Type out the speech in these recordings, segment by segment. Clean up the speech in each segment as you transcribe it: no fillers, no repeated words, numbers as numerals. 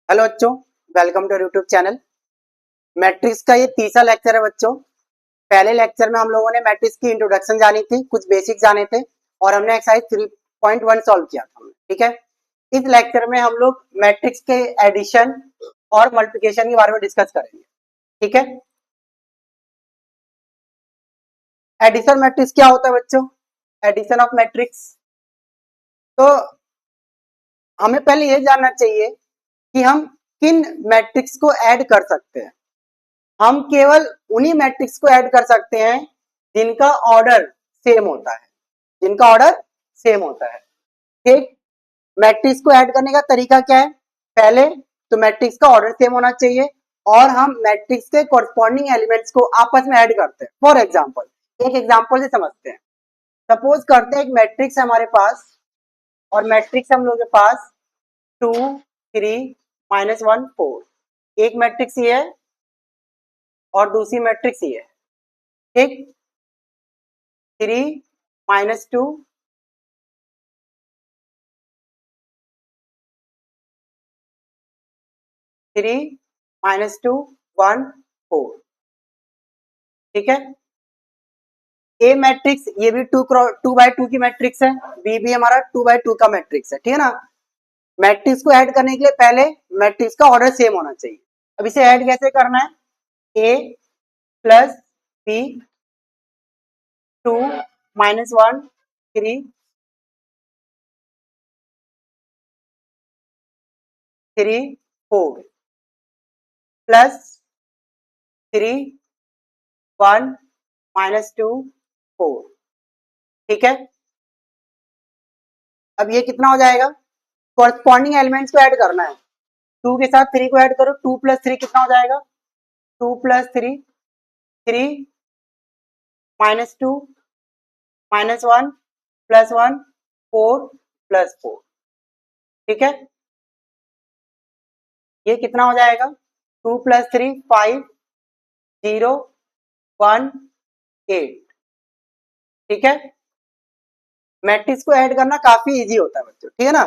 Hello बच्चों, welcome to YouTube channel. Matrix का ये तीसरा लेक्चर है बच्चों। पहले लेक्चर में हम लोगों ने मैट्रिक्स की इंट्रोडक्शन जानी थी, कुछ बेसिक जाने थे और हमने एक्सरसाइज 3.1 सॉल्व किया था। ठीक है, इस लेक्चर में हम लोग मैट्रिक्स के एडिशन और मल्टीप्लिकेशन के बारे में डिस्कस करेंगे। ठीक है, एडिशन मैट्रिक्स क्या होता है बच्चों? एडिशन ऑफ मैट्रिक्स, तो हमें पहले ये जानना चाहिए कि हम किन मैट्रिक्स को ऐड कर सकते हैं। हम केवल उन्हीं मैट्रिक्स को ऐड कर सकते हैं जिनका ऑर्डर सेम होता है, जिनका ऑर्डर सेम होता है। ठीक, मैट्रिक्स को ऐड करने का तरीका क्या है? पहले तो मैट्रिक्स का ऑर्डर सेम होना चाहिए और हम मैट्रिक्स के कॉरस्पॉन्डिंग एलिमेंट्स को आपस में ऐड करते हैं। फॉर एग्जांपल, एक एग्जांपल से समझते हैं। सपोज करते हैं एक मैट्रिक्स है हमारे पास और मैट्रिक्स हम लोग के पास 2 3 -1 4। एक मैट्रिक्स ये है और दूसरी मैट्रिक्स ये है। ठीक, 3 -2 3 -2 1 4। ठीक है, ए मैट्रिक्स ये भी 2 बाय 2 की मैट्रिक्स है, बी भी हमारा 2 बाय 2 का मैट्रिक्स है। ठीक है ना, मैट्रिक्स को ऐड करने के लिए पहले मैट्रिक्स का ऑर्डर सेम होना चाहिए। अब इसे ऐड कैसे करना है? ए प्लस बी 2 -1 3 3 4 प्लस 3 1 -2 4। ठीक है, अब ये कितना हो जाएगा? कॉरस्पॉन्डिंग एलिमेंट्स को ऐड करना है। 2 के साथ 3 को ऐड करो, 2 + 3 कितना हो जाएगा? 2 + 3 3 -2 -1 +1 4 +4। ठीक है, ये कितना हो जाएगा? 2 + 3 5 0 1 8। ठीक है, मैट्रिक्स को ऐड करना काफी इजी होता है बच्चों। ठीक है ना,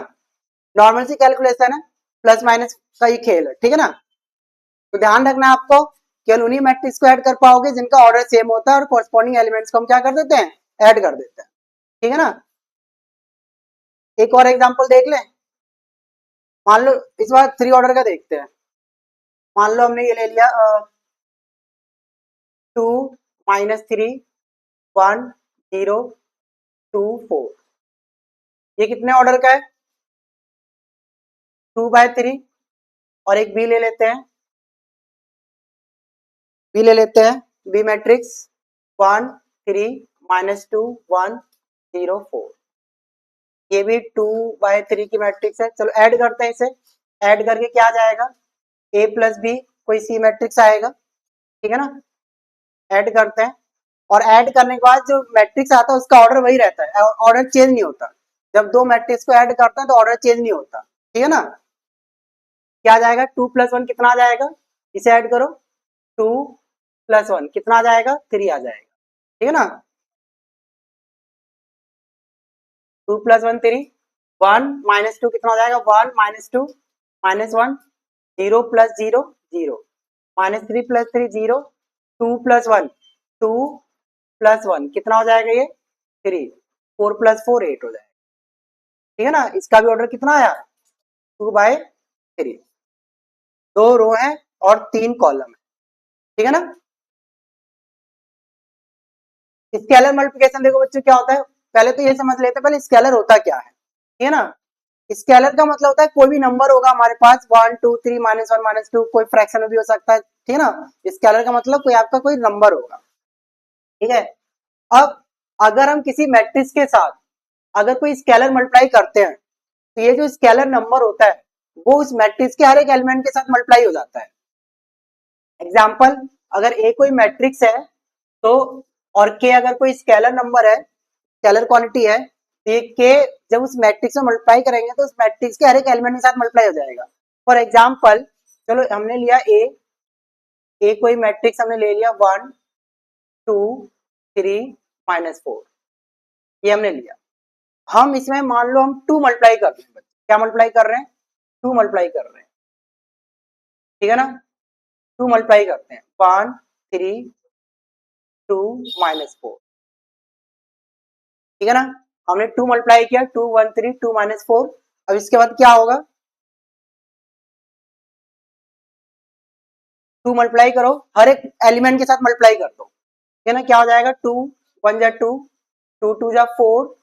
नॉर्मल सी कैलकुलेशन है, प्लस माइनस का ही खेल है। ठीक है ना, तो ध्यान रखना आपको, केवल उन्हीं मैट्रिक्स को ऐड कर पाओगे जिनका ऑर्डर सेम होता है और कॉरस्पॉन्डिंग एलिमेंट्स को हम क्या कर देते हैं? ऐड कर देते हैं। ठीक है ना, एक और एग्जांपल देख लें। मान लो इस बार 3 ऑर्डर का देखते हैं। मान लो हमने ये ले लिया 2 -3 1 0 2 4। ये कितने ऑर्डर का है? 2/3। और एक बी ले लेते हैं, बी ले लेते हैं, बी मैट्रिक्स 1 3 -2 1 0 4। ये भी 2/3 की मैट्रिक्स है। चलो ऐड करते हैं इसे। ऐड करके क्या आ जाएगा? ए प्लस बी कोई सी मैट्रिक्स आएगा। ठीक है ना, ऐड करते हैं और ऐड करने के बाद जो मैट्रिक्स आता है उसका ऑर्डर वही रहता है, ऑर्डर चेंज नहीं होता। जब दो मैट्रिक्स को ऐड करते हैं तो ऑर्डर चेंज नहीं होता। ठीक है ना, क्या आ जाएगा? 2 + 1 कितना आ जाएगा? इसे ऐड करो, 2 + 1 कितना आ जाएगा? 3 आ जाएगा। ठीक है ना, 2 + 1 3 1 -2 कितना हो जाएगा? 1 -2 -1 0 + 0 0 -3 + 3 0 2 + 1 2 + 1 कितना हो जाएगा? ये 3 4 + 4 8 हो जाएगा। ठीक है ना, इसका भी ऑर्डर कितना आया? 2/3। 2 रो है और 3 कॉलम है। ठीक है ना, स्केलर मल्टीप्लिकेशन देखो बच्चों क्या होता है। पहले तो ये समझ लेते हैं पहले स्केलर होता क्या है। ठीक है ना, स्केलर का मतलब होता है कोई भी नंबर होगा हमारे पास 1 2 3 -1 -2, कोई फ्रैक्शन में भी हो सकता है। ठीक है ना, स्केलर का मतलब कोई आपका कोई नंबर होगा। ठीक है, अब अगर हम किसी मैट्रिक्स के साथ अगर कोई स्केलर मल्टीप्लाई करते हैं तो ये जो स्केलर नंबर होता है वो उस मैट्रिक्स के हर एक एलिमेंट के साथ मल्टीप्लाई हो जाता है। एग्जाम्पल, अगर ए कोई मैट्रिक्स है तो और के अगर कोई स्केलर नंबर है, स्केलर क्वांटिटी है, तो ये के जब उस मैट्रिक्स में मल्टीप्लाई करेंगे तो उस मैट्रिक्स के हर एक एलिमेंट के साथ मल्टीप्लाई हो जाएगा। फॉर एग्जाम्पल, चलो हमने लिया ए कोई मैट्रिक्स हमने ले लिया 1 2 3 -4, ये हमने लिया। हम इसमें मान लो हम 2 मल्टीप्लाई कर रहे हैं। क्या मल्टीप्लाई कर रहे हैं? 2 मल्टीप्लाई कर रहे हैं। ठीक है ना, 2 मल्टीप्लाई करते हैं, 1 3 2 -4, ठीक है ना, हमने 2 मल्टीप्लाई किया, 2 1 3 2 -4। अब इसके बाद क्या होगा, 2 मल्टीप्लाई करो, हर एक एलिमेंट के साथ मल्टीप्लाई कर दो, ठीक है ना, क्या हो जाएगा, 2 1 जा 2, 2 2 जा 4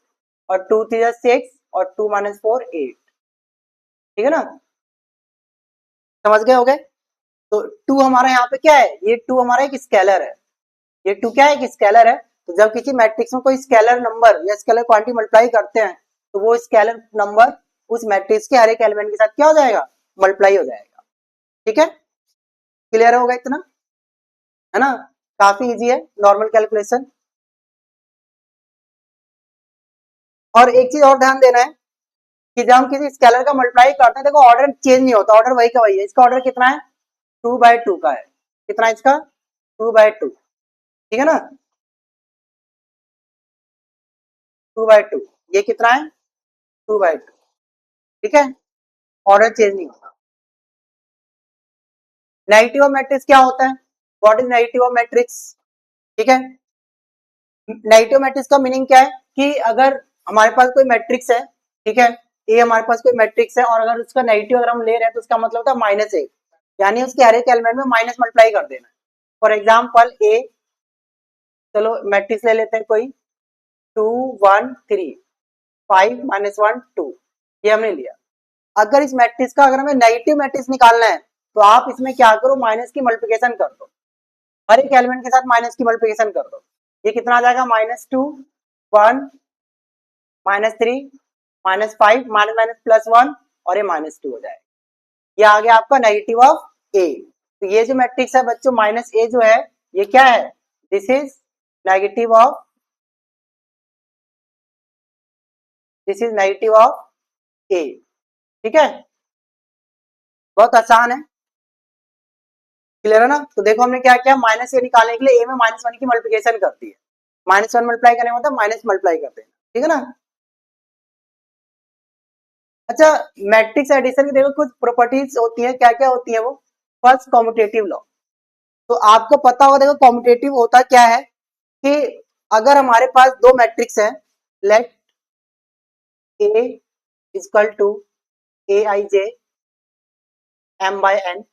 और 2 3 जा 6 और 2 -4 8, ठीक है ना, समझ गए हो गए। तो 2 हमारा यहाँ पे क्या है, ये 2 हमारा एक स्केलर है, ये 2 क्या है, एक स्केलर है। तो जब किसी मैट्रिक्स में कोई स्केलर नंबर या स्केलर क्वांटिटी मल्टीप्लाई करते हैं तो वो स्केलर नंबर उस मैट्रिक्स के हर एक एलिमेंट के साथ क्या हो जाएगा, मल्टीप्लाई हो जाएगा, ठीक है, क्लियर होगा इतना, है ना, काफी इजी है नॉर्मल कैलकुलेशन। और एक चीज और ध्यान देना है कि जब हम किसी स्केलर का मल्टीप्लाई करते हैं, देखो ऑर्डर चेंज नहीं होता, ऑर्डर वही का वही है। इसका ऑर्डर कितना है, 2/2 का है, कितना है इसका, 2/2, ठीक है ना, 2/2, ये कितना है, 2/2, ठीक है, ऑर्डर चेंज नहीं होता। नेगेटिव ऑफ मैट्रिक्स क्या होता है, what is negative of matrix, ठीक है, नेगेटिव मैट्रिक्स का मीनिंग क्या है कि अगर हमारे पास कोई मैट्रिक्स है, ठीक है, ये हमारे पास कोई मैट्रिक्स है और अगर उसका नेगेटिव अगर हम ले रहे हैं तो उसका मतलब होता है -1, यानी उसके हर एक एलिमेंट में माइनस मल्टीप्लाई कर देना। फॉर एग्जाम्पल ए, चलो मैट्रिक्स ले लेते हैं कोई, 2 1 3 5 -1 2, ये हमने लिया। अगर इस मैट्रिक्स का अगर हमें नेगेटिव मैट्रिक्स निकालना है तो आप इसमें क्या करो, माइनस की मल्टीप्लिकेशन कर दो, हर एक एलिमेंट के साथ माइनस की मल्टीप्लिकेशन कर दो। ये कितना आ जाएगा, -2 1 -3 -5 माइनस माइनस +1 और ये -2 हो जाएगा। ये आ गया आपका नेगेटिव ऑफ ए। तो ये जो मैट्रिक्स है बच्चों -a जो है ये क्या है, this is negative of, this is negative of a, ठीक है, बहुत आसान है, क्लियर है ना। तो देखो हमने क्या किया, -a निकालने के लिए ए में -1 की मल्टीप्लिकेशन करती है, -1 मल्टीप्लाई करने का मतलब माइनस मल्टीप्लाई करते हैं, ठीक है ना। अच्छा, मैट्रिक्स एडिशन की देखो कुछ प्रॉपर्टीज होती है, क्या क्या होती है वो, फर्स्ट कॉम्यूटेटिव लॉ। तो आपको पता होगा, देखो कॉम्यूटेटिव होता क्या है कि अगर हमारे पास दो मैट्रिक्स है, let A equal to A I J M by N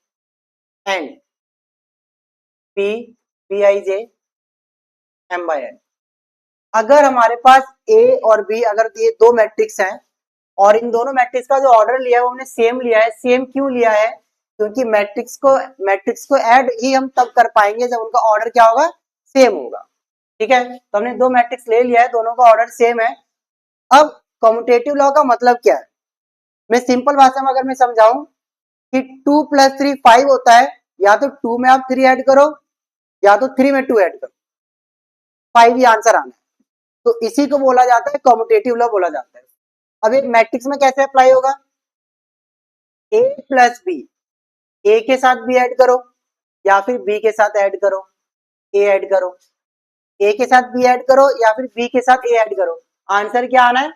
and B B I J M by N. अगर हमारे पास ए और बी अगर ये दो मैट्रिक्स हैं और इन दोनों मैट्रिक्स का जो ऑर्डर लिया है वो हमने सेम लिया है, सेम क्यों लिया है, क्योंकि मैट्रिक्स को ऐड ही हम तब कर पाएंगे जब उनका ऑर्डर क्या होगा, सेम होगा, ठीक है। तो हमने दो मैट्रिक्स ले लिया है, दोनों का ऑर्डर सेम है। अब कम्यूटेटिव लॉ का मतलब क्या है, मैं सिंपल भाषा में अगर मैं समझाऊं कि 2 + 3 5 होता है, या तो 2 में आप 3 ऐड करो या तो 3 में 2 ऐड करो, 5 ही आंसर आना है। तो इसी को बोला जाता है कम्यूटेटिव लॉ बोला जाता है। अब एक मैट्रिक्स में कैसे अप्लाई होगा, ए प्लस बी, ए के साथ बी ऐड करो या फिर बी के साथ ऐड करो, ए ऐड करो, ए के साथ बी ऐड करो या फिर बी के साथ ए ऐड करो, आंसर क्या आना है,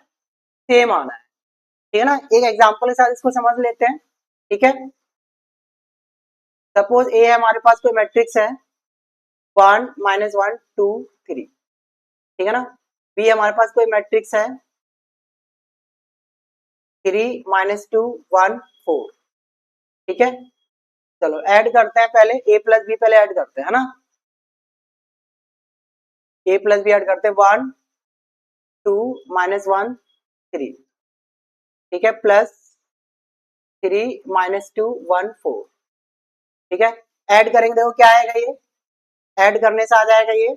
सेम आना है, ठीक है ना। एक एग्जांपल के साथ इसको समझ लेते हैं, ठीक है। सपोज ए हमारे पास कोई मैट्रिक्स है 1 -1 2 3, ठीक है ना। बी हमारे पास कोई मैट्रिक्स है 3 -2 1 4, ठीक है। चलो ऐड करते हैं, पहले a प्लस बी पहले ऐड करते हैं, है ना, a प्लस बी ऐड करते हैं, 1 2 -1 3, ठीक है, प्लस 3 -2 1 4, ठीक है। ऐड करेंगे, देखो क्या आएगा, ये ऐड करने से आ जाएगा ये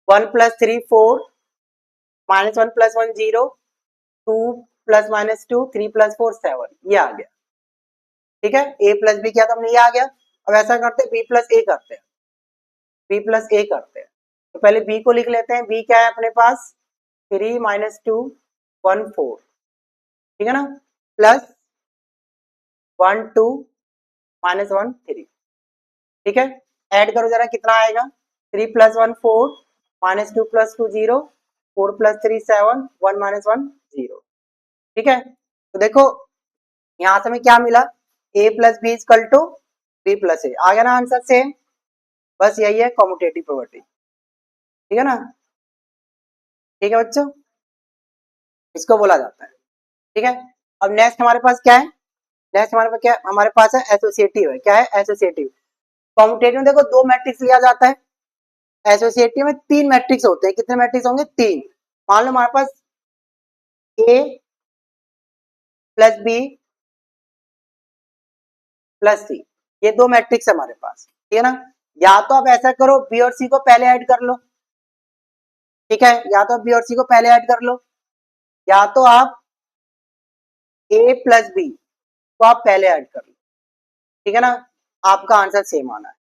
1 + 3 4 -1 + 1 0 2 ± 2 3 + 4 7, ये आ गया, ठीक है। a प्लस बी किया तो हमने ये आ गया। अब ऐसा करते हैं b प्लस ए करते हैं, b प्लस ए करते हैं। तो पहले b को लिख लेते हैं, b क्या है अपने पास 3 -2 1 4, ठीक है ना, प्लस 1 2 -1 3, ठीक है। ऐड करो जरा कितना आएगा, 3 + 1 4 -2 + 2 0 4 + 3 7 1 -1 0, ठीक है। तो देखो यहां से हमें क्या मिला, a plus b equal to b plus a. आ गया ना आंसर सेम। बस यही है कॉम्यूटेटिव प्रॉपर्टी। ठीक है ना, ठीक है बच्चों, इसको बोला जाता है। ठीक है, अब नेक्स्ट हमारे पास क्या है, नेक्स्ट हमारे पास क्या है, हमारे पास है एसोसिएटिव है। क्या है, एसोसिएटिव। कॉम्यूटेटिव में देखो दो मैट्रिक्स लिया जाता है, एसोसिएटिव में तीन मैट्रिक्स होते हैं। कितने मैट्रिक्स होंगे, तीन। मान लो हमारे पास ए प्लस बी प्लस सी, ये दो मैट्रिक्स है हमारे पास। ठीक है ना, या तो आप ऐसा करो बी और सी को पहले ऐड कर लो। ठीक है, या तो बी और सी को पहले ऐड कर लो, या तो आप ए प्लस बी को आप पहले ऐड कर लो। ठीक है ना, आपका आंसर सेम आना है।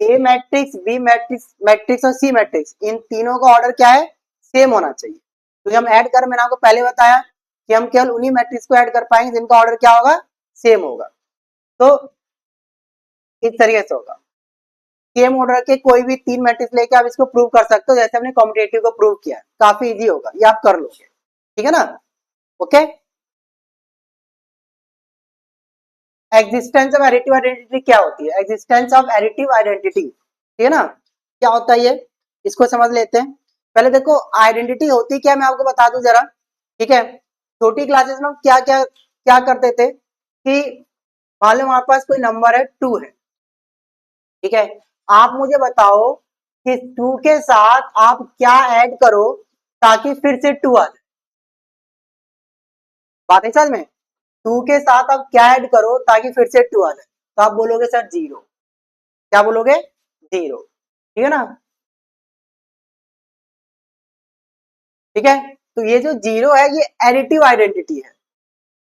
ए मैट्रिक्स, बी मैट्रिक्स, मैट्रिक्स और सी मैट्रिक्स, इन तीनों का ऑर्डर क्या है, सेम होना चाहिए। तो हम ऐड कर, मैंने आपको पहले बताया कि हम केवल उन्हीं मैट्रिक्स को ऐड कर पाएंगे जिनका ऑर्डर क्या होगा, सेम होगा। तो इस तरीके से होगा, सेम ऑर्डर के कोई भी तीन मैट्रिक्स लेके आप इसको प्रूव कर सकते हो, जैसे हमने कॉम्पिटेटिव को प्रूव किया। काफी इजी होगा, ये आप कर लोगे। ठीक है ना, okay. Existence of additive identity क्या होती है, एग्जिस्टेंस ऑफ एडिटिव आइडेंटिटी, ठीक है ना, क्या होता है ये, इसको समझ लेते हैं। पहले देखो आइडेंटिटी होती क्या, मैं आपको बता दूं जरा। ठीक है, छोटी क्लासेस में क्या क्या क्या करते थे कि मान लो हमारे पास कोई नंबर है 2 है। ठीक है, आप मुझे बताओ कि 2 के साथ आप क्या ऐड करो ताकि फिर से 2 आ जाए। बात है समझ में, 2 के साथ आप क्या ऐड करो ताकि फिर से 2 आ जाए, तो आप बोलोगे सर 0। क्या बोलोगे, 0। ठीक है ना, ठीक है, तो ये जो 0 है ये एडिटिव आइडेंटिटी है।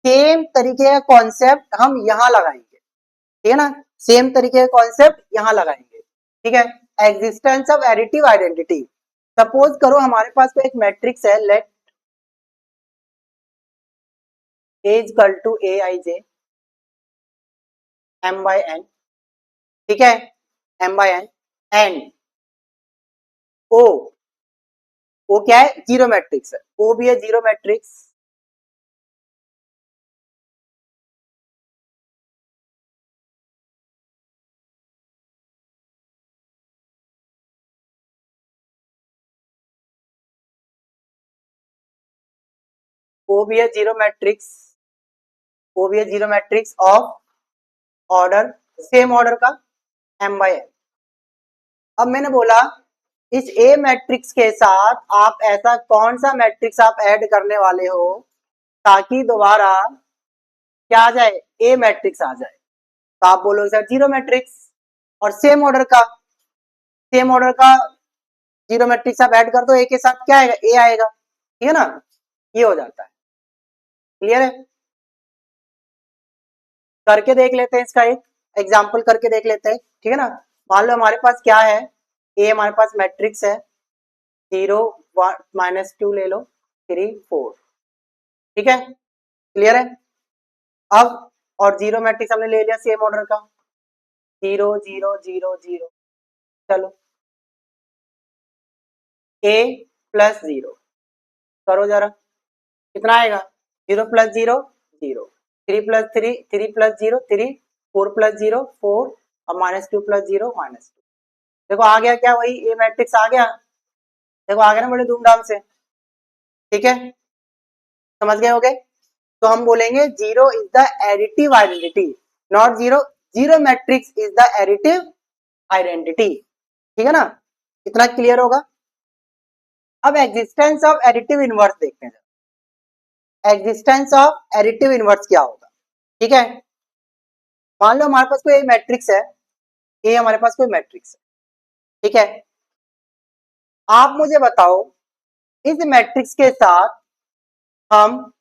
सेम तरीके का कॉन्सेप्ट हम यहां लगाएंगे। ठीक है ना, सेम तरीके का कॉन्सेप्ट यहां लगाएंगे। ठीक है, existence of additive identity. Suppose करो हमारे पास कोई एक मैट्रिक्स है, let A equal to A I J M by N. ठीक है, M by N and O, O क्या है, जीरो मैट्रिक्स है, ओ भी है जीरो मैट्रिक्स। ओ भी है जीरो मैट्रिक्स, ओ भी है zero matrix of order, same order का, एम बाई एन। अब मैंने बोला इस ए मैट्रिक्स के साथ आप ऐसा कौन सा मैट्रिक्स आप ऐड करने वाले हो ताकि दोबारा क्या आ जाए, ए मैट्रिक्स आ जाए। तो आप बोलोगे सर जीरो मैट्रिक्स, और सेम ऑर्डर का जीरो मैट्रिक्स आप ऐड कर दो ए के साथ, क्या आएगा, ए आएगा। ठीक है ना, ये हो जाता है। क्लियर है, करके देख लेते हैं, इसका एक एग्जाम्पल करके देख लेते हैं। ठीक है ना, मान लो हमारे पास क्या है, ए हमारे पास मैट्रिक्स है, 0 -2 ले लो, 3 4। ठीक है, क्लियर है। अब और जीरो मैट्रिक्स हमने ले लिया सेम ऑर्डर का, 0 0 0 0। चलो ए प्लस 0 करो जरा, कितना आएगा, 0 प्लस 0 0, 3 प्लस 3 3 प्लस 0 3, 4 प्लस 0 4, और -2 प्लस 0 -2। देखो आ गया क्या, वही ए मैट्रिक्स आ गया। देखो आ गया ना बड़े धूमधाम से। ठीक है, समझ गए होगे। तो हम बोलेंगे zero is the additive identity, not zero, zero matrix is the additive identity. ठीक है ना, इतना क्लियर होगा। अब एग्जिस्टेंस ऑफ एडिटिव इनवर्स देखते हैं, एग्जिस्टेंस ऑफ एडिटिव इनवर्स क्या होगा। ठीक है, मान लो हमारे पास कोई मैट्रिक्स है, ये हमारे पास कोई मैट्रिक्स है। ठीक है, आप मुझे बताओ इस मैट्रिक्स के साथ हम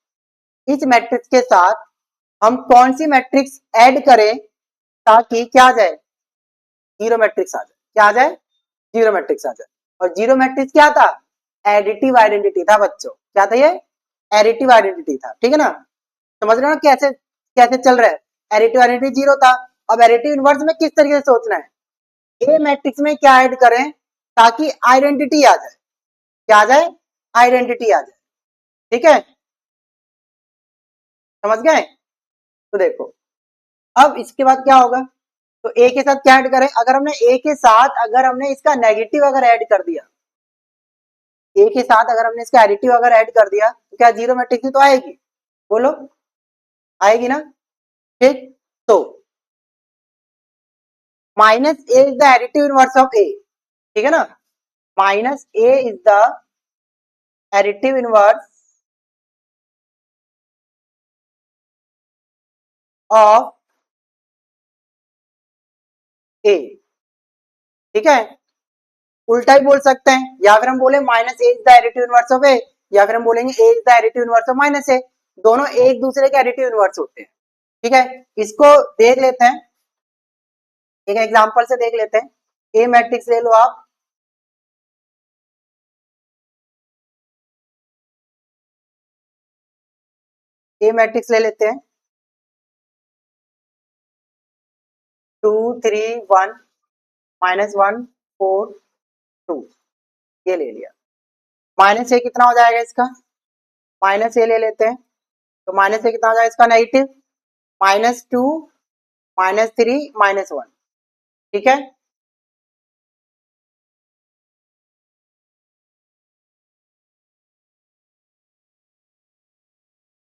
इस मैट्रिक्स के साथ हम कौन सी मैट्रिक्स ऐड करें ताकि क्या आ जाए, जीरो मैट्रिक्स आ जाए। क्या आ जाए, जीरो मैट्रिक्स आ जाए। और जीरो मैट्रिक्स क्या था, एडिटिव आइडेंटिटी था बच्चों। क्या था ये, एडिटिव आइडेंटिटी था। ठीक है ना, समझ रहे हो ना कैसे कैसे चल रहा है। एडिटिव आइडेंटिटी जीरो था। अब एडिटिव इनवर्स में किस तरीके से सोचना है, ए मैट्रिक्स में क्या ऐड करें ताकि आइडेंटिटी आ जाए, क्या आ जाए, आइडेंटिटी आ जाए। ठीक है, समझ गए। तो देखो अब इसके बाद क्या होगा, तो ए के साथ क्या ऐड करें, अगर हमने ए के साथ अगर हमने इसका नेगेटिव अगर ऐड कर दिया, ए के साथ अगर हमने इसका एडिटिव अगर ऐड कर दिया तो क्या जीरो मैट्रिक्स तो आएगी, बोलो आएगी ना। ठीक, तो minus a is the additive inverse of a, ठीक है ना, minus a is the additive inverse of a, ठीक है, उल्टा ही बोल सकते हैं, या फिर हम बोले minus a is the additive inverse of a, या फिर हम बोलेंगे a is the additive inverse of minus a, दोनों एक दूसरे के एडिटिव इनवर्स होते हैं, ठीक है। इसको देख लेते हैं, एक एग्जांपल से देख लेते हैं। ए मैट्रिक्स ले लो आप, ए मैट्रिक्स ले लेते हैं, 2 3 1 -1 4 2, ये ले लिया। माइनस ए कितना हो जाएगा इसका, माइनस ए ले लेते हैं, तो माइनस ए कितना हो जाएगा इसका नेगेटिव, -2 -3 -1, ठीक है।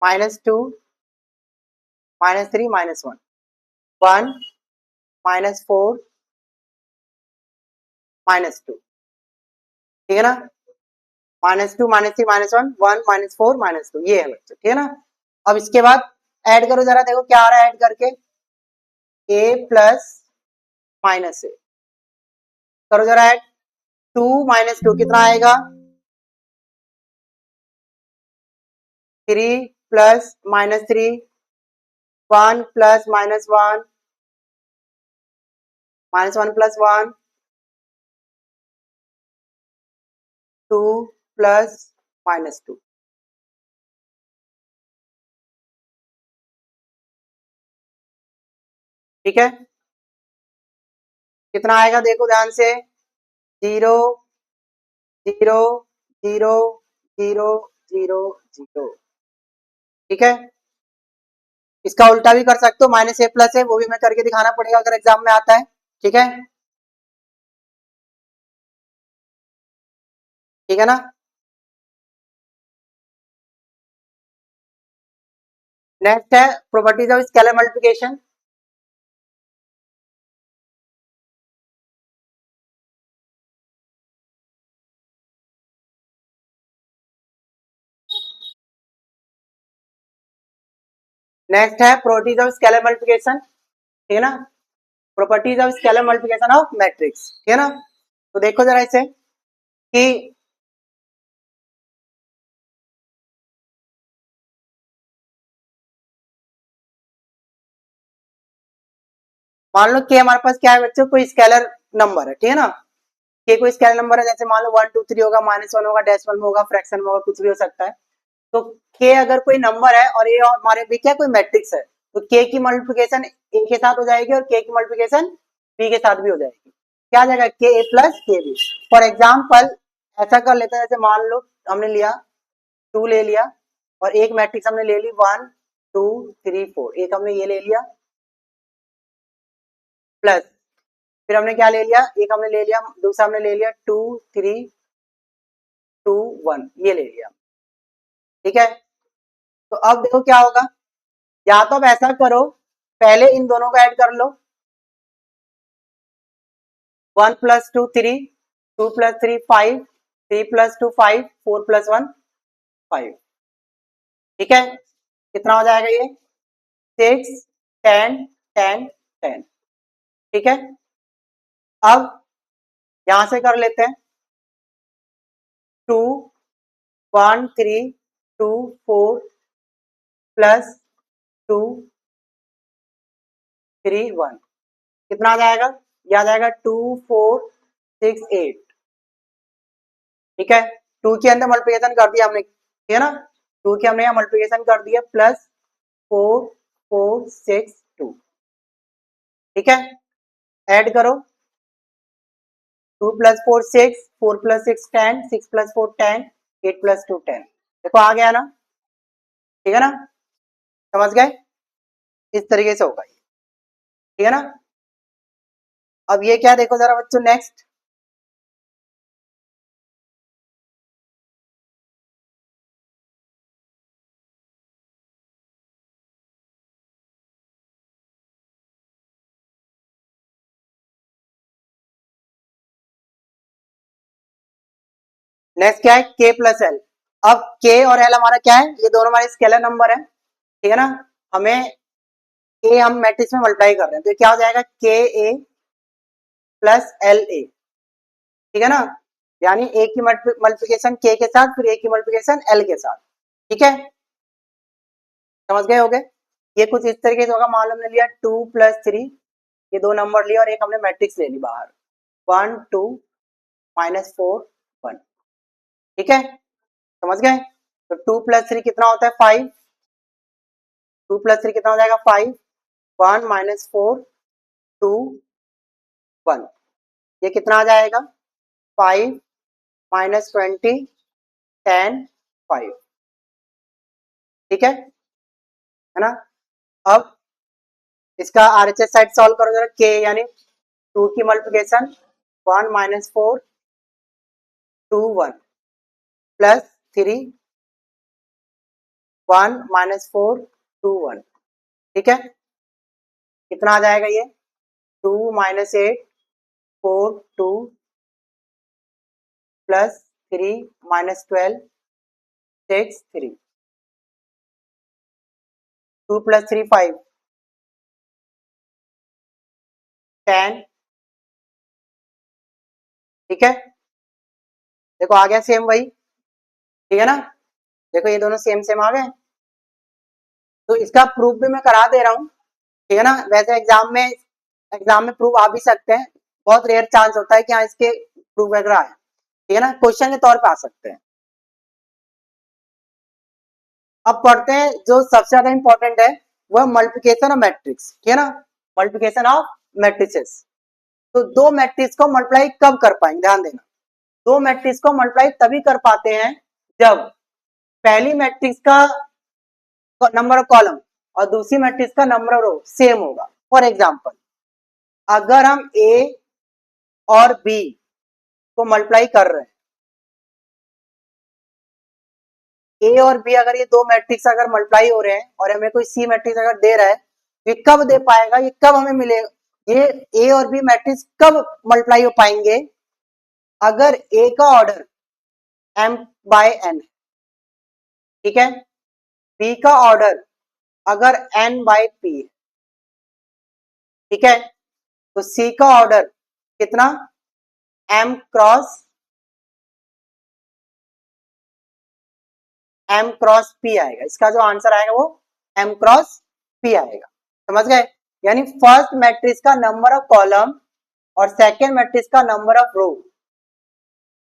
-2 -3 -1 1 -4 -2, ठीक है ना, -2 -3 -1 1 -4 -2, ये है बच्चों, ठीक है ना। अब इसके बाद ऐड करो जरा, देखो क्या आ रहा है ऐड करके, ए प्लस माइनस ए, करो जरा ऐड, 2 -2 कितना आएगा, 3 प्लस -3 1 प्लस -1 -1 प्लस 1 2 प्लस -2, ठीक है। कितना आएगा देखो ध्यान से, 0 0 0 0 0 0, ठीक है। इसका उल्टा भी कर सकते हो, माइनस ए प्लस है, वो भी मैं करके दिखाना पड़ेगा अगर एग्जाम में आता है, ठीक है, ठीक है ना। नेक्स्ट है properties of scalar multiplication. Next है प्रॉपर्टीज ऑफ स्केलर मल्टीप्लिकेशन, ठीक है ना, properties of scalar multiplication of matrix, ठीक है ना। तो देखो जरा इसे कि मान लो कि हमारे पास क्या है बच्चों, कोई स्केलर नंबर है, ठीक है ना, के कोई स्केलर नंबर है, जैसे मान लो 1 2 3 होगा, -1 होगा, डेसिमल में होगा, फ्रैक्शन में होगा, कुछ भी हो सकता है। तो के अगर कोई नंबर है और ये हमारे भी क्या कोई मैट्रिक्स है, तो के की मल्टीप्लिकेशन ए के साथ हो जाएगी और के की मल्टीप्लिकेशन बी के साथ भी हो जाएगी, क्या आ जाएगा, के ए प्लस के बी। फॉर एग्जाम्पल ऐसा कर लेते हैं, जैसे मान लो हमने लिया 2 ले लिया और एक मैट्रिक्स हमने ले ली 1 2 3 4, एक हमने ये ले लिया प्लस, फिर हमने क्या ले लिया, एक हमने ले लिया, दूसरा हमने ले लिया 2 3 2 1, ये ले लिया, ठीक है। तो अब देखो क्या होगा, या तो अब ऐसा करो, पहले इन दोनों को ऐड कर लो, 1 प्लस 2 3 2 प्लस 3 5 3 प्लस 2 5 4 प्लस 1 5, ठीक है। कितना हो जाएगा ये, 6 10 10 10, ठीक है। अब यहां से कर लेते हैं, 2 1 3 2 4 प्लस 2 3 1, कितना आ जाएगा, यह आ जाएगा 2 4 6 8, ठीक है। 2 के अंदर मल्टीप्लिकेशन कर दिया हमने, ठीक है ना, 2 के हमने यहाँ मल्टीप्लिकेशन कर दिया, प्लस 4 4 6 2, ठीक है। ऐड करो, 2 प्लस 4 6 4 प्लस 6 10 6 प्लस 4 10 8 प्लस 2 10, देखो आ गया ना, ठीक है ना, समझ गए, इस तरीके से होगा। ठीक है ना। अब ये क्या देखो जरा बच्चों, नेक्स्ट नेक्स्ट क्या है, के प्लस एल। अब के और एल हमारा क्या है, ये दोनों हमारे स्केलर नंबर है, ठीक है ना। हमें ए हम मैट्रिक्स में मल्टीप्लाई कर रहे हैं, तो ये क्या हो जाएगा, के ए प्लस एल ए, ठीक है ना। यानी ए की मल्टीप्लिकेशन के साथ, फिर ए की मल्टीप्लिकेशन एल के साथ, ठीक है। समझ गए होगे। ये कुछ इस तरीके से होगा, मान लो हमने लिया 2 + 3, ये दो नंबर लिया और एक हमने मैट्रिक्स ले ली बाहर, 1 2 -4 1, ठीक है। समझ गए। तो 2 + 3 कितना होता है, 5। 2 + 3 कितना हो जाएगा, 5। 1 -4 2 1, ये कितना आ जाएगा, 5 -20 10 5, ठीक है ना। अब इसका आरएचएस साइड सॉल्व करो जरा, के यानी 2 की मल्टीप्लिकेशन 1 -4 2 1 प्लस 3 1 -4 2 1, ठीक है। कितना आ जाएगा ये, 2 -8 4 2 प्लस 3 -12 6 3, 2 + 3 5 10, ठीक है। देखो आ गया सेम वही, ठीक है ना। देखो ये दोनों सेम सेम आ गए, तो इसका प्रूफ भी मैं करा दे रहा हूँ, ठीक है ना। वैसे एग्जाम में प्रूफ आ भी सकते हैं, बहुत रेयर चांस होता है कि हाँ इसके प्रूफ वगैरह आए, ठीक है ना, क्वेश्चन के तौर पे आ सकते हैं। अब पढ़ते हैं जो सबसे ज्यादा इंपॉर्टेंट है, वह मल्टीप्लिकेशन ऑफ मैट्रिक्स, ठीक है ना, मल्टीप्लिकेशन ऑफ मैट्रिसेस। तो दो मैट्रिक्स को मल्टीप्लाई कब कर पाएंगे, ध्यान देना। दो मैट्रिक्स को मल्टीप्लाई तभी कर पाते हैं जब पहली मैट्रिक्स का नंबर ऑफ कॉलम और दूसरी मैट्रिक्स का नंबर ऑफ रो सेम होगा। फॉर एग्जांपल, अगर हम ए और बी को मल्टीप्लाई कर रहे हैं, ए और बी अगर ये दो मैट्रिक्स अगर मल्टीप्लाई हो रहे हैं और हमें कोई सी मैट्रिक्स अगर दे रहा है, ये कब दे पाएगा, ये कब हमें मिलेगा, ये ए और बी मैट्रिक्स कब मल्टीप्लाई हो पाएंगे, अगर ए का ऑर्डर m/n, ठीक है, बी का ऑर्डर अगर n/p, ठीक है, तो सी का ऑर्डर कितना, m×p आएगा। इसका जो आंसर आएगा वो m×p आएगा। समझ गए। यानी फर्स्ट मैट्रिक्स का नंबर ऑफ कॉलम और सेकेंड मैट्रिक्स का नंबर ऑफ रो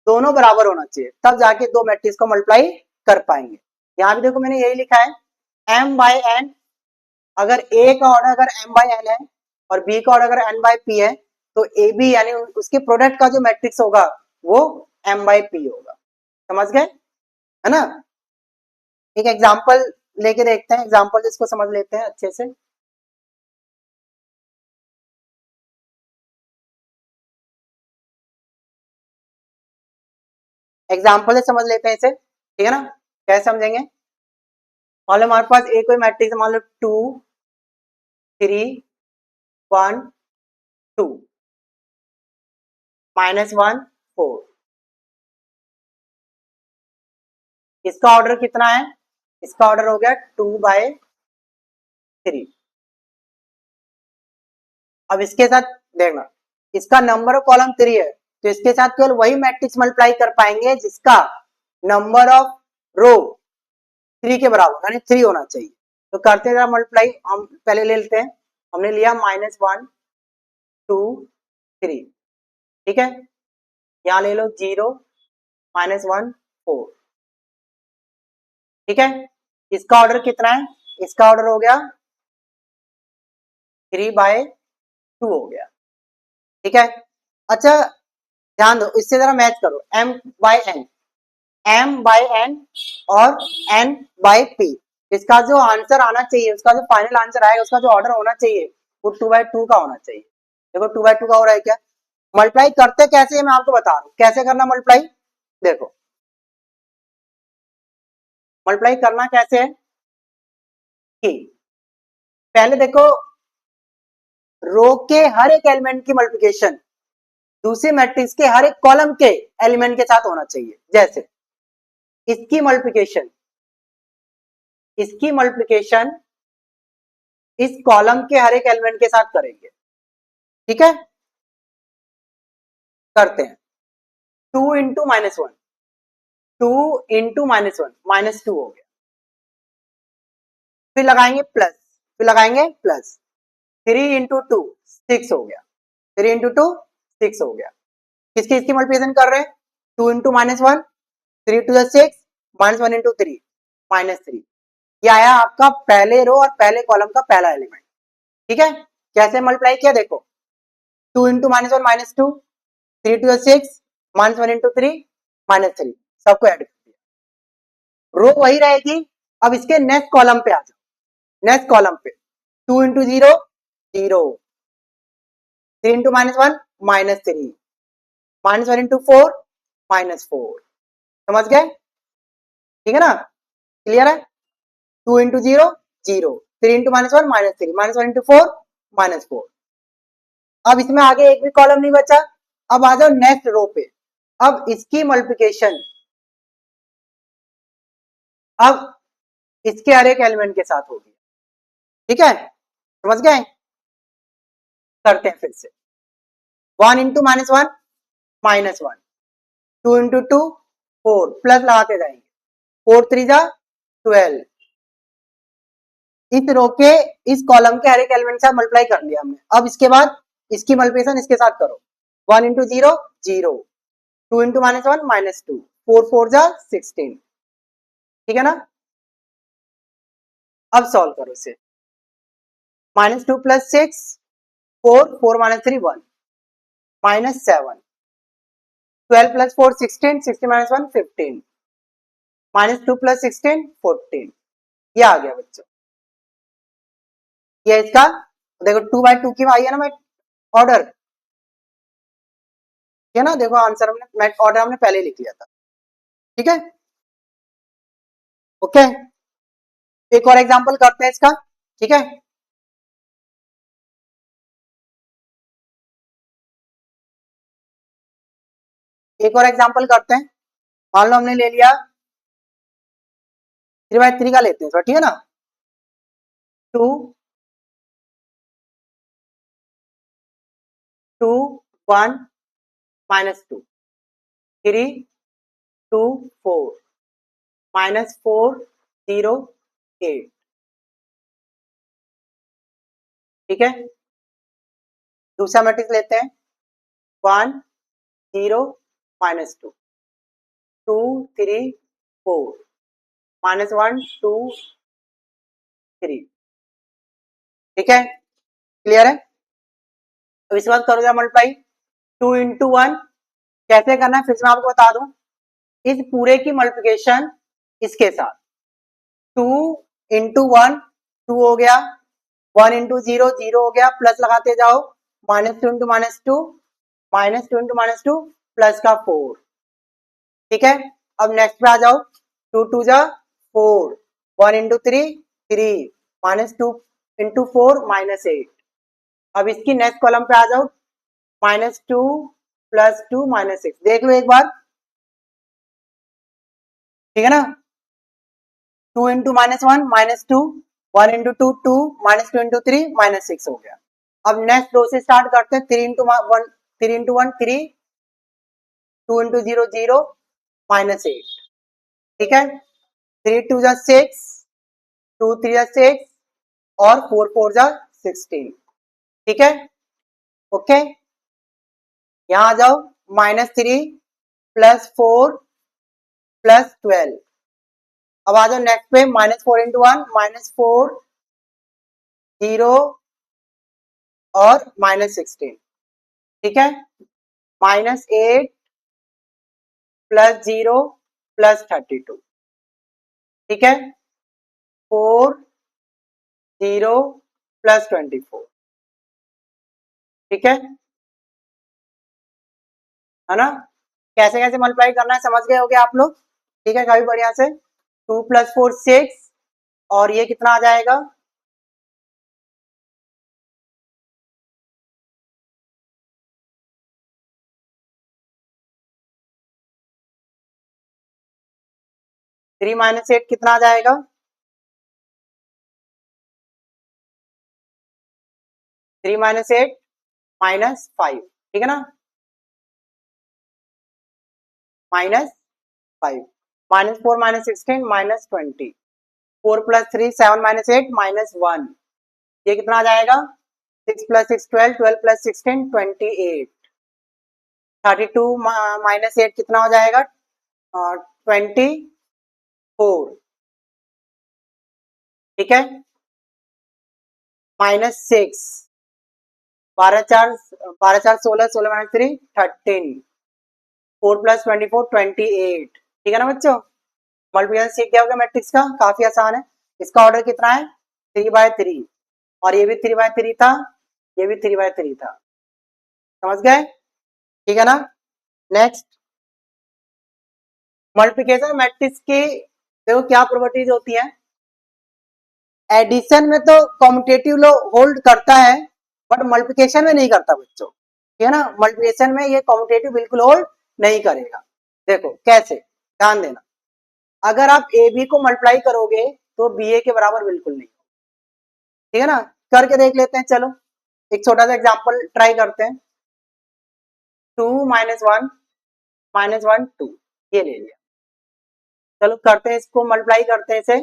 दोनों बराबर होना चाहिए, तब जाके दो मैट्रिक्स को मल्टीप्लाई कर पाएंगे। यहाँ भी देखो मैंने यही लिखा है, m/n, अगर a का ऑर्डर अगर m/n है और b का ऑर्डर अगर n/p है, तो ए बी यानी उसके प्रोडक्ट का जो मैट्रिक्स होगा वो m/p होगा। समझ गए, है ना। एक एग्जांपल लेके देखते हैं, एग्जांपल इसको समझ लेते हैं अच्छे से। एग्जांपल से समझ लेते हैं इसे, ठीक है ना। कैसे समझेंगे, मान लो हमारे पास एक कोई मैट्रिक्स, मान लो 2 3 1 2 -1 4, इसका ऑर्डर कितना है, इसका ऑर्डर हो गया 2/3। अब इसके साथ देखना, इसका नंबर ऑफ कॉलम 3 है, तो इसके साथ केवल वही मैट्रिक्स मल्टीप्लाई कर पाएंगे जिसका नंबर ऑफ रो 3 के बराबर यानी 3 होना चाहिए। तो करते हैं मल्टीप्लाई, हम पहले ले लेते हैं, हमने लिया -1 2 3, ठीक है। यहाँ ले लो 0 -1 4, ठीक है। इसका ऑर्डर कितना है, इसका ऑर्डर हो गया 3/2 हो गया, ठीक है। अच्छा ध्यान दो, इससे जरा मैच करो, m/n और n/p, इसका जो आंसर आना चाहिए, उसका जो फाइनल आंसर आएगा, उसका जो ऑर्डर होना चाहिए वो 2/2 का होना चाहिए। देखो 2/2 का हो रहा है क्या? मल्टीप्लाई करते कैसे है मैं आपको बता रहा हूँ, कैसे करना मल्टीप्लाई। देखो मल्टीप्लाई करना कैसे है कि पहले देखो रो के हर एक एलिमेंट की मल्टीप्लिकेशन दूसरे मैट्रिक्स के हर एक कॉलम के एलिमेंट के साथ होना चाहिए। जैसे इसकी मल्टीप्लिकेशन इस कॉलम के हर एक एलिमेंट के साथ करेंगे। ठीक है, करते हैं। 2 इंटू -1, 2 इंटू -1 -2 हो गया। फिर लगाएंगे प्लस 3 इंटू 2 6 हो गया। 3 इंटू 2 6 हो गया। किसकी इसकी मल्टीप्लिकेशन कर रहे हैं? 2 इंटू -1 3 टू 6 -1 इंटू 3 -3। ये आया आपका पहले रो और पहले कॉलम का पहला एलिमेंट। ठीक है, कैसे मल्टीप्लाई किया देखो, 2 इंटू -1 -2 3 टू 6 -1 इंटू 3 -3, सबको ऐड कर दिया। रो वही रहेगी। अब इसके नेक्स्ट कॉलम पे आ जाओ। नेक्स्ट कॉलम पे 2 इंटू 0 0, 3 इंटू -1 -3, -1 इंटू 4 -4। समझ गए? ठीक है ना, क्लियर है? 2 इंटू 0 0, 3 इंटू -1 -3, -1 इंटू 4 -4। अब इसमें आगे एक भी कॉलम नहीं बचा। अब आ जाओ नेक्स्ट रो पे। अब इसकी मल्टीप्लिकेशन अब इसके हर एक एलिमेंट के साथ होगी। ठीक है, समझ गए? करते हैं फिर से। 1 इंटू -1 -1, 2 इंटू 2 4, प्लस लगाते जाएंगे। 4 3 जा 12। इस रो के इस कॉलम के हर एक एलिमेंट के साथ मल्टीप्लाई कर लिया हमने। अब इसके बाद इसकी मल्टीप्लिकेशन इसके साथ करो। 1 इंटू 0 0, 2 इंटू -1 -2, 4 4 जा 16। ठीक है ना, अब सॉल्व करो इसे। -2 प्लस 6 4, 4 -3 1, -7, 12 प्लस 4 16, 16 -1 15, -2 प्लस 16 14। ये आ गया बच्चों, ये इसका देखो 2/2 की आई है ना मैं ऑर्डर। है ना, देखो आंसर हमने ऑर्डर हमने पहले लिख लिया था। ठीक है, ओके। एक और एग्जांपल करते हैं इसका। ठीक है, एक और एग्जांपल करते हैं। मान लो हमने ले लिया 3/3 का लेते हैं, ठीक है ना। 2 2 1 -2, 3 2 4 -4 0 8। ठीक है, दूसरा मैट्रिक्स लेते हैं। 1 0 -2, 2 3 4 -1 2 3। ठीक है, क्लियर है? तो इस बात करोगे मल्टीप्लाई 2 इंटू 1 कैसे करना है फिर से मैं आपको बता दूं। इस पूरे की मल्टीप्लिकेशन इसके साथ 2 इंटू 1 2 हो गया, 1 इंटू 0 0 हो गया, प्लस लगाते जाओ -2 इंटू -2 -2 इंटू -2 प्लस का 4। ठीक है, अब नेक्स्ट पे आ जाओ। 2 2 जा 4, 1 इंटू 3 3, -2 इंटू 4 -8। अब इसकी नेक्स्ट कॉलम पे आ जाओ। -2 +2 -6, देख लो एक बार। ठीक है ना, 2 इंटू -1 -2, 1 इंटू 2 2, -2 इंटू 3 -6 हो गया। अब नेक्स्ट रो से स्टार्ट करते हैं। 3 इंटू 1 3 इंटू 1 3, 2 इंटू 0 0 -8। ठीक है, 3 2 जा 6, 2 3 जा 6 और 4 4 जा 16। ठीक है, ओके। यहाँ आ जाओ -3 +4 +12। अब आ जाओ नेक्स्ट पे -4 इंटू 1 -4 0 और -16। ठीक है, -8 +0 +32। ठीक है, 4 0 +24। ठीक है ना? कैसे कैसे मल्टीप्लाई करना है समझ गए होगे आप लोग? ठीक है, काफी बढ़िया से। 2 + 4 6, और ये कितना आ जाएगा? थ्री माइनस एट कितना आ जाएगा? 3 - 8 -5, ठीक है ना? -5, -4 -16 -20, 4 + 3 7 -8 -1, ये कितना आ जाएगा? 6 + 6 12, 12 + 16 28, 32 -8 कितना हो जाएगा? 24, ठीक है। -6, 12 4 16, 16 - 3 13, 4 + 24 28, ठीक है ना बच्चों? मल्टीप्लिकेशन सीख गया होगा मैट्रिक्स का, काफी आसान है। इसका ऑर्डर कितना है? 3/3, और ये भी 3/3 था, ये भी 3/3 था। समझ गए? ठीक है ना? नेक्स्ट, मल्टीप्लिकेशन मैट्रिक्स की देखो क्या प्रॉपर्टीज होती है। एडिशन में तो कॉम्यूटेटिव लो होल्ड करता है, बट मल्टीप्लिकेशन में नहीं करता बच्चों, ठीक है ना? मल्टीप्लिकेशन में ये कॉम्यूटेटिव बिल्कुल होल्ड नहीं करेगा। देखो कैसे, ध्यान देना। अगर आप ए बी को मल्टीप्लाई करोगे तो बी ए के बराबर बिल्कुल नहीं, ठीक है ना? करके देख लेते हैं, चलो एक छोटा सा एग्जांपल ट्राई करते हैं। 2 - 1 -1 2, ये ले लिया। चलो करते हैं, इसको मल्टीप्लाई करते हैं इसे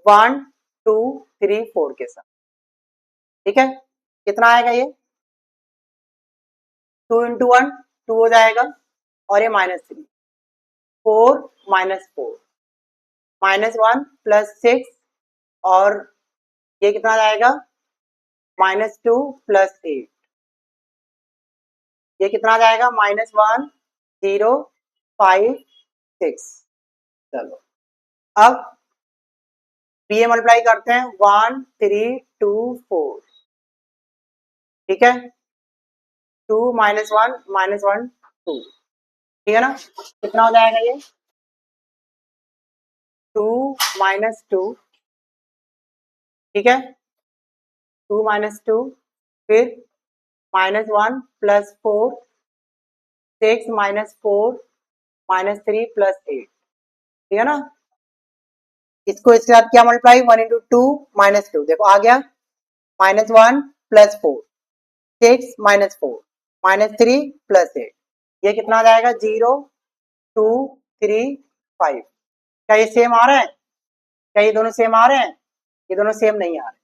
1 2 3 4 के साथ, ठीक है? कितना आएगा ये? 2 × 1 2 हो जाएगा, और ये -3, 4 -4 -1 + 6, और ये कितना जाएगा? -2 + 8, ये कितना जाएगा? -1 0 5 6। चलो अब बी ए मल्टीप्लाई करते हैं, 1 3 2 4, ठीक है? 2 - 1 -1 2, ठीक है ना? कितना हो जाएगा ये? 2 - 2, ठीक है? 2 - 2, फिर -1 + 4 6 -4 -3 + 8, ठीक है ना? इसको इसके साथ क्या मल्टीप्लाई? 1 × 2 -2, देखो आ गया। -1 + 4 6 -4 -3 + 8, ये कितना आ जाएगा? 0 2 3 5। क्या ये सेम आ रहा है? क्या ये दोनों सेम आ रहे हैं? ये दोनों सेम नहीं आ रहे,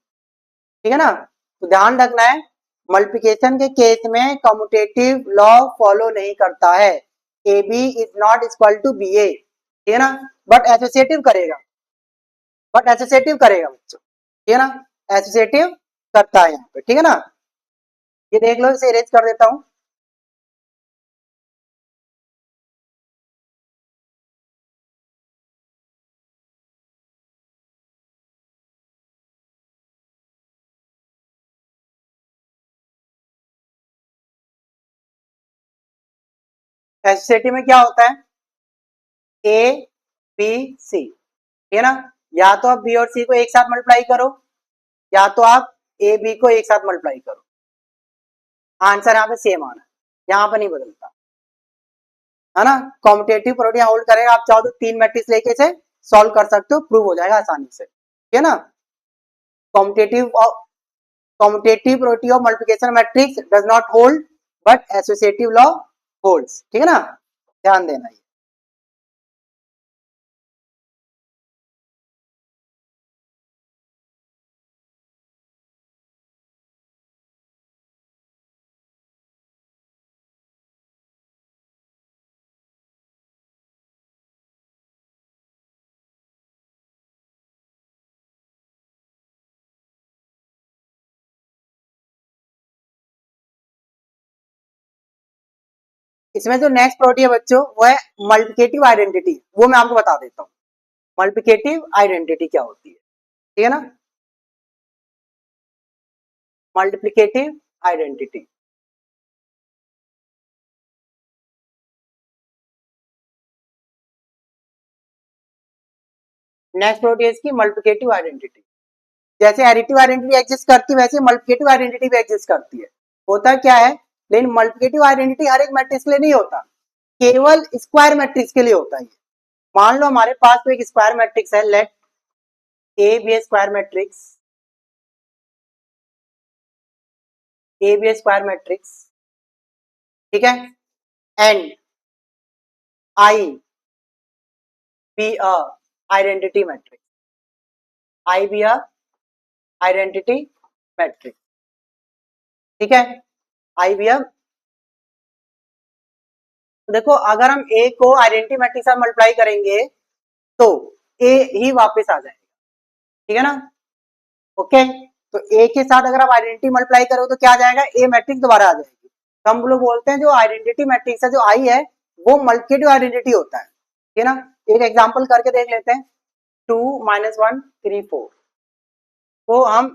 ठीक है ना? तो ध्यान रखना है, मल्टीप्लिकेशन के केस में कम्यूटेटिव लॉ फॉलो नहीं करता है। A b is not equal to b a, ठीक है ना? बट एसोसिएटिव करेगा, बच्चों, ठीक है ना? एसोसिएटिव करता है यहाँ पे, ठीक है ना? ये देख लो, इसे इरेज कर देता हूं। एसोसिएटिव में क्या होता है? ए बी सी, ठीक है ना? या तो आप बी और सी को एक साथ मल्टीप्लाई करो, या तो आप ए बी को एक साथ मल्टीप्लाई करो, आंसर यहाँ पे सेम आना है, यहाँ पे नहीं बदलता, है ना? कॉम्पिटेटिव प्रॉपर्टी होल्ड करेगा। आप चाहो तो 3 मैट्रिक्स लेके इसे सॉल्व कर सकते हो, प्रूव हो जाएगा आसानी से, ठीक है ना? Competitive competitive property of multiplication matrix does not hold, but associative law holds, ठीक है ना? ध्यान देना ये। इसमें जो नेक्स्ट प्रॉपर्टी है बच्चों, वो है मल्टीप्लिकेटिव आइडेंटिटी। वो मैं आपको बता देता हूँ, मल्टीप्लिकेटिव आइडेंटिटी क्या होती है, ठीक है ना? Multiplicative identity. नेक्स्ट प्रोटीज की मल्टीप्लिकेटिव आइडेंटिटी। जैसे एडिटिव आइडेंटिटी एग्जिस्ट करती है वैसे मल्टीप्लिकेटिव आइडेंटिटी भी एग्जिस्ट करती है। होता क्या है, लेकिन मल्टीप्लिकेटिव आइडेंटिटी हर एक मैट्रिक्स के लिए नहीं होता, केवल स्क्वायर मैट्रिक्स के लिए होता है। मान लो हमारे पास तो एक स्क्वायर मैट्रिक्स है, let A be a square matrix, A be a square matrix, ठीक है, and I be a identity matrix, I be a identity matrix, ठीक है, आई बी अ। देखो अगर हम ए को आइडेंटिटी मैट्रिक्स से मल्टीप्लाई करेंगे तो ए ही वापस आ जाएगा, ठीक है ना, ओके। तो ए के साथ अगर आप आइडेंटिटी मल्टीप्लाई करो तो क्या आ जाएगा, ए मैट्रिक्स दोबारा आ जाएगी। तो हम लोग बोलते हैं जो आइडेंटिटी मैट्रिक्स है, जो आई है, वो मल्टीप्लिकेटिव आइडेंटिटी होता है, ठीक है ना। एक एग्जांपल करके देख लेते हैं, 2 - 1 3 4। तो हम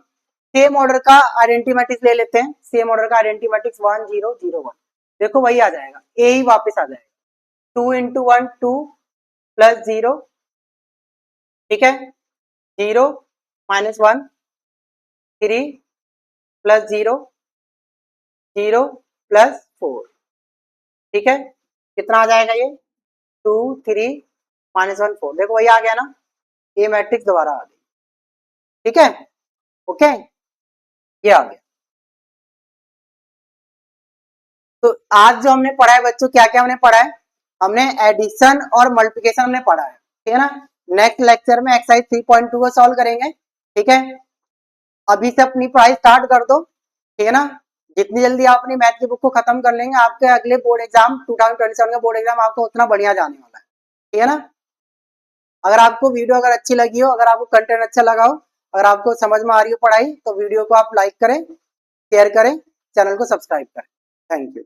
सेम ऑर्डर का आइडेंटिटी मैट्रिक्स ले लेते हैं, सेम ऑर्डर का आइडेंटिटी मैट्रिक्स 1 0 0 1। देखो वही आ जाएगा, ए ही वापस आ जाएगा। 2 × 1 2 + 0, ठीक है, 0 - 1 3 + 0 0 + 4, ठीक है, कितना आ जाएगा ये 2 3 - 1 4। देखो वही आ गया ना, ये मैट्रिक्स दोबारा आ गई, ठीक है, ओके, ये आ गया। तो आज जो हमने पढ़ा है बच्चों, क्या क्या हमने पढ़ा है, हमने एडिशन और मल्टीप्लिकेशन हमने पढ़ा है, ठीक है ना। नेक्स्ट लेक्चर में एक्सरसाइज 3.2 को सॉल्व करेंगे, ठीक है। अभी से अपनी पढ़ाई स्टार्ट कर दो, ठीक है ना। जितनी जल्दी आप अपनी मैथ की बुक को खत्म कर लेंगे, आपके अगले बोर्ड एग्जाम 2027 का बोर्ड एग्जाम आपको उतना बढ़िया जाने वाला है, ठीक है ना। अगर आपको वीडियो अगर अच्छी लगी हो, अगर आपको कंटेंट अच्छा लगा हो, अगर आपको समझ में आ रही हो पढ़ाई, तो वीडियो को आप लाइक करें, शेयर करें, चैनल को सब्सक्राइब करें। Thank you.